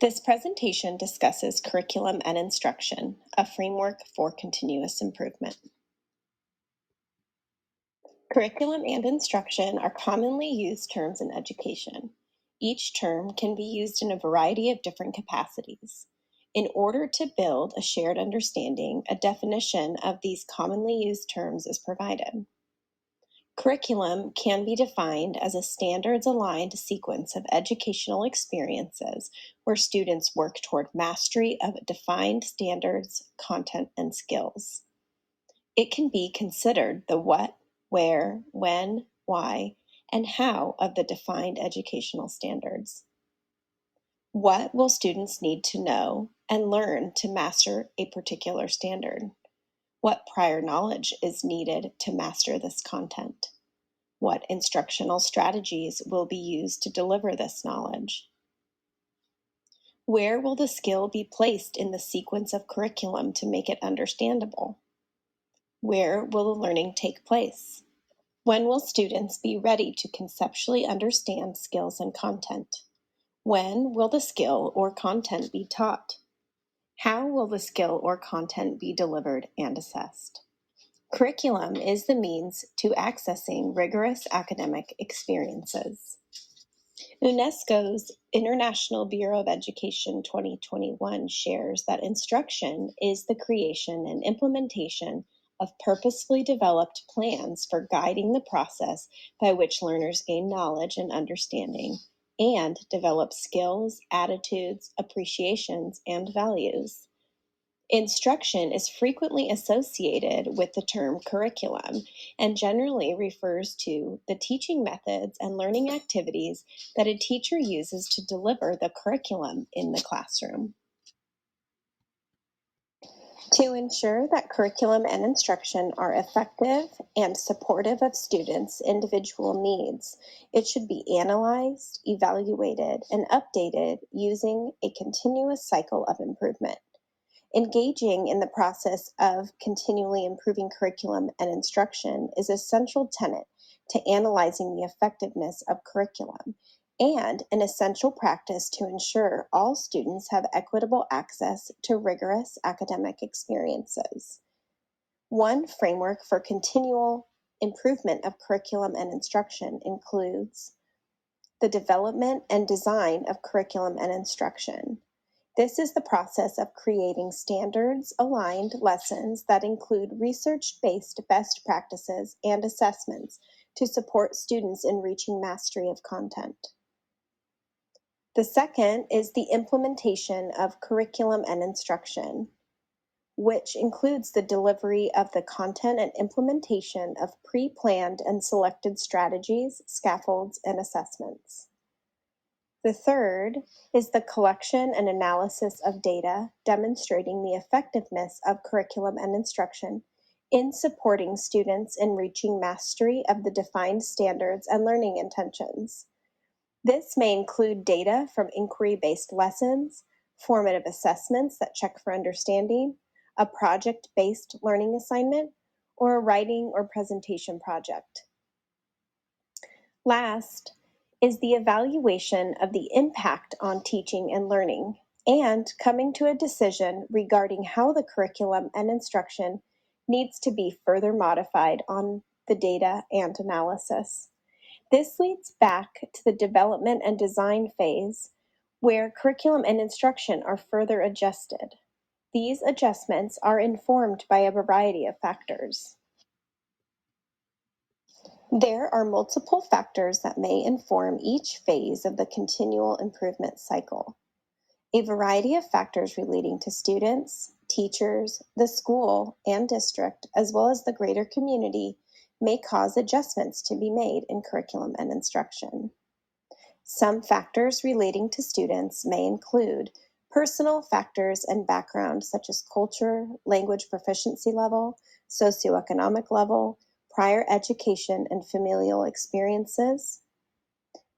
This presentation discusses curriculum and instruction, a framework for continuous improvement. Curriculum and instruction are commonly used terms in education. Each term can be used in a variety of different capacities. In order to build a shared understanding, a definition of these commonly used terms is provided. Curriculum can be defined as a standards-aligned sequence of educational experiences where students work toward mastery of defined standards, content, and skills. It can be considered the what, where, when, why, and how of the defined educational standards. What will students need to know and learn to master a particular standard? What prior knowledge is needed to master this content? What instructional strategies will be used to deliver this knowledge? Where will the skill be placed in the sequence of curriculum to make it understandable? Where will the learning take place? When will students be ready to conceptually understand skills and content? When will the skill or content be taught? How will the skill or content be delivered and assessed? Curriculum is the means to accessing rigorous academic experiences. UNESCO's International Bureau of Education 2021 shares that instruction is the creation and implementation of purposefully developed plans for guiding the process by which learners gain knowledge and understanding and develop skills, attitudes, appreciations, and values. Instruction is frequently associated with the term curriculum and generally refers to the teaching methods and learning activities that a teacher uses to deliver the curriculum in the classroom. To ensure that curriculum and instruction are effective and supportive of students' individual needs, it should be analyzed, evaluated, and updated using a continuous cycle of improvement. Engaging in the process of continually improving curriculum and instruction is a central tenet to analyzing the effectiveness of curriculum and an essential practice to ensure all students have equitable access to rigorous academic experiences. One framework for continual improvement of curriculum and instruction includes the development and design of curriculum and instruction. This is the process of creating standards-aligned lessons that include research-based best practices and assessments to support students in reaching mastery of content. The second is the implementation of curriculum and instruction, which includes the delivery of the content and implementation of pre-planned and selected strategies, scaffolds, and assessments. The third is the collection and analysis of data demonstrating the effectiveness of curriculum and instruction in supporting students in reaching mastery of the defined standards and learning intentions. This may include data from inquiry-based lessons, formative assessments that check for understanding, a project-based learning assignment, or a writing or presentation project. Last is the evaluation of the impact on teaching and learning and coming to a decision regarding how the curriculum and instruction needs to be further modified on the data and analysis. This leads back to the development and design phase where curriculum and instruction are further adjusted. These adjustments are informed by a variety of factors. There are multiple factors that may inform each phase of the continual improvement cycle. A variety of factors relating to students, teachers, the school, and district, as well as the greater community, may cause adjustments to be made in curriculum and instruction. Some factors relating to students may include personal factors and background such as culture, language proficiency level, socioeconomic level, prior education and familial experiences,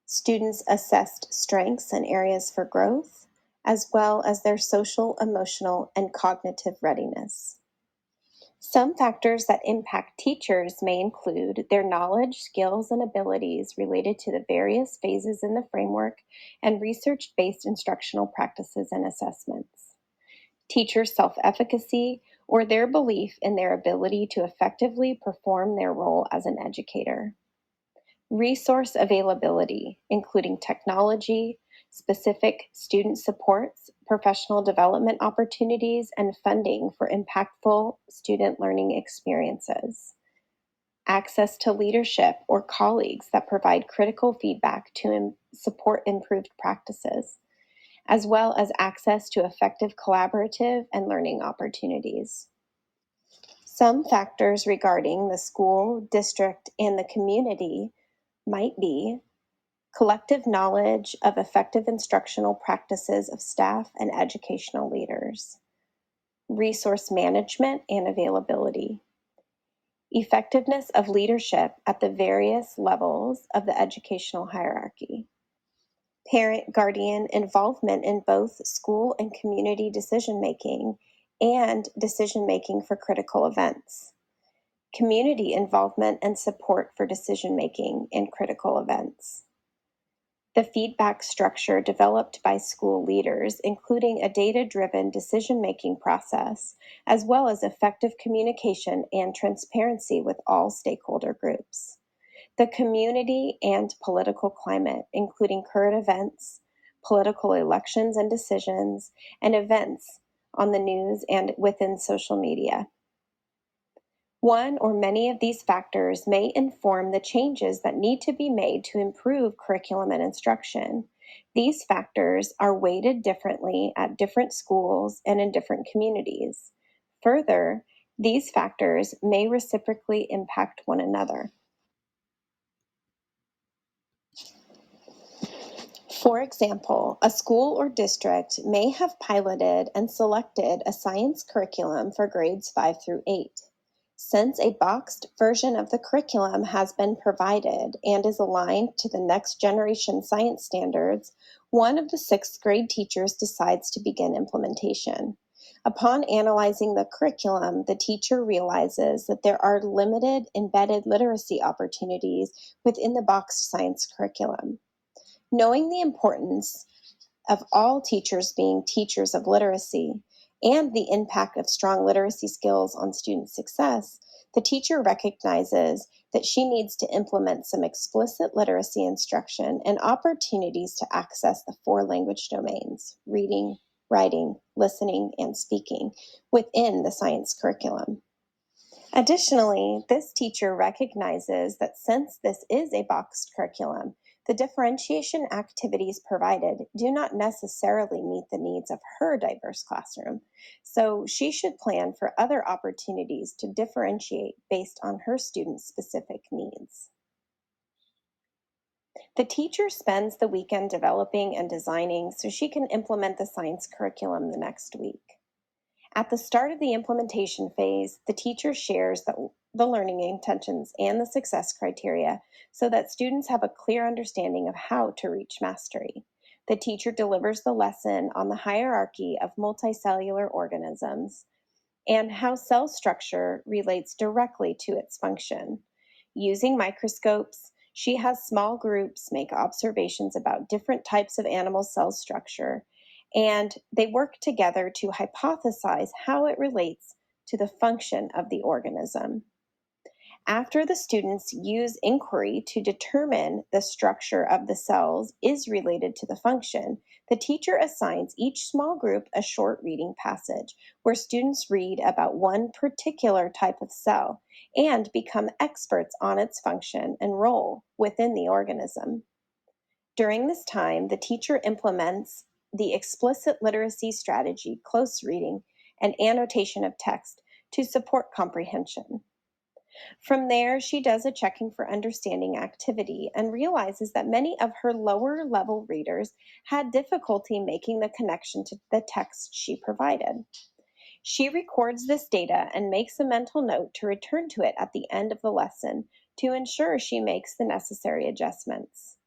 students' assessed strengths and areas for growth, as well as their social, emotional, and cognitive readiness. Some factors that impact teachers may include their knowledge, skills, and abilities related to the various phases in the framework and research based instructional practices and assessments. Teachers' self efficacy or their belief in their ability to effectively perform their role as an educator. Resource availability, including technology, specific student supports, professional development opportunities, and funding for impactful student learning experiences. Access to leadership or colleagues that provide critical feedback to support improved practices, as well as access to effective collaborative and learning opportunities. Some factors regarding the school, district, and the community might be collective knowledge of effective instructional practices of staff and educational leaders, resource management and availability, effectiveness of leadership at the various levels of the educational hierarchy, parent guardian involvement in both school and community decision making and decision making for critical events, community involvement and support for decision making in critical events. The feedback structure developed by school leaders, including a data-driven decision-making process, as well as effective communication and transparency with all stakeholder groups. The community and political climate, including current events, political elections and decisions, and events on the news and within social media. One or many of these factors may inform the changes that need to be made to improve curriculum and instruction. These factors are weighted differently at different schools and in different communities. Further, these factors may reciprocally impact one another. For example, a school or district may have piloted and selected a science curriculum for grades 5 through 8. Since a boxed version of the curriculum has been provided and is aligned to the next generation science standards, one of the sixth grade teachers decides to begin implementation. Upon analyzing the curriculum, the teacher realizes that there are limited embedded literacy opportunities within the boxed science curriculum. Knowing the importance of all teachers being teachers of literacy and the impact of strong literacy skills on student success, the teacher recognizes that she needs to implement some explicit literacy instruction and opportunities to access the 4 language domains: reading, writing, listening, and speaking within the science curriculum. Additionally, this teacher recognizes that since this is a boxed curriculum, the differentiation activities provided do not necessarily meet the needs of her diverse classroom, so she should plan for other opportunities to differentiate based on her students' specific needs. The teacher spends the weekend developing and designing so she can implement the science curriculum the next week. At the start of the implementation phase, the teacher shares the learning intentions and the success criteria so that students have a clear understanding of how to reach mastery. The teacher delivers the lesson on the hierarchy of multicellular organisms and how cell structure relates directly to its function. Using microscopes, she has small groups make observations about different types of animal cell structure, and they work together to hypothesize how it relates to the function of the organism. After the students use inquiry to determine the structure of the cells is related to the function, the teacher assigns each small group a short reading passage where students read about one particular type of cell and become experts on its function and role within the organism. During this time, the teacher implements the explicit literacy strategy, close reading, and annotation of text to support comprehension. From there, she does a checking for understanding activity and realizes that many of her lower level readers had difficulty making the connection to the text she provided. She records this data and makes a mental note to return to it at the end of the lesson to ensure she makes the necessary adjustments.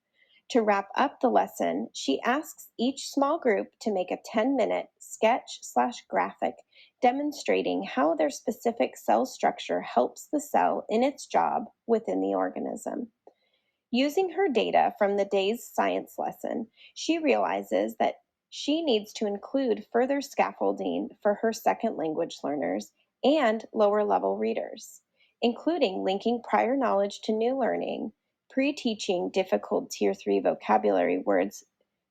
To wrap up the lesson, she asks each small group to make a 10-minute sketch/graphic demonstrating how their specific cell structure helps the cell in its job within the organism. Using her data from the day's science lesson, she realizes that she needs to include further scaffolding for her second language learners and lower level readers, including linking prior knowledge to new learning, pre teaching difficult Tier 3 vocabulary words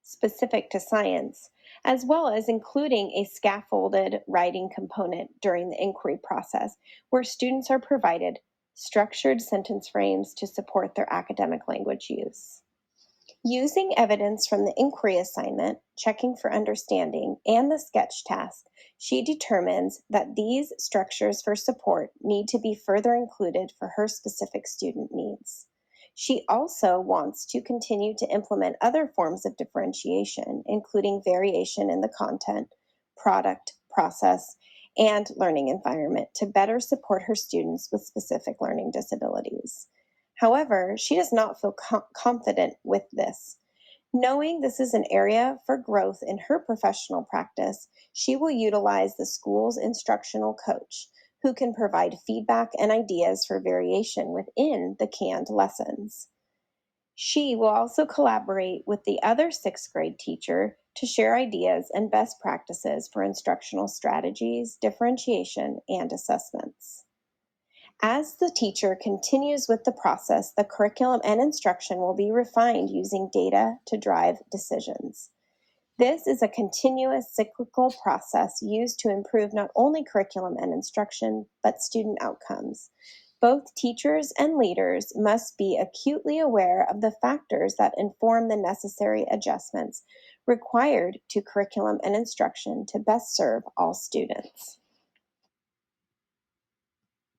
specific to science, as well as including a scaffolded writing component during the inquiry process where students are provided structured sentence frames to support their academic language use. Using evidence from the inquiry assignment, checking for understanding, and the sketch task, she determines that these structures for support need to be further included for her specific student needs. She also wants to continue to implement other forms of differentiation, including variation in the content, product, process, and learning environment to better support her students with specific learning disabilities. However, she does not feel confident with this. Knowing this is an area for growth in her professional practice, she will utilize the school's instructional coach, who can provide feedback and ideas for variation within the canned lessons. She will also collaborate with the other sixth grade teacher to share ideas and best practices for instructional strategies, differentiation, and assessments. As the teacher continues with the process, the curriculum and instruction will be refined using data to drive decisions. This is a continuous cyclical process used to improve not only curriculum and instruction, but student outcomes. Both teachers and leaders must be acutely aware of the factors that inform the necessary adjustments required to curriculum and instruction to best serve all students.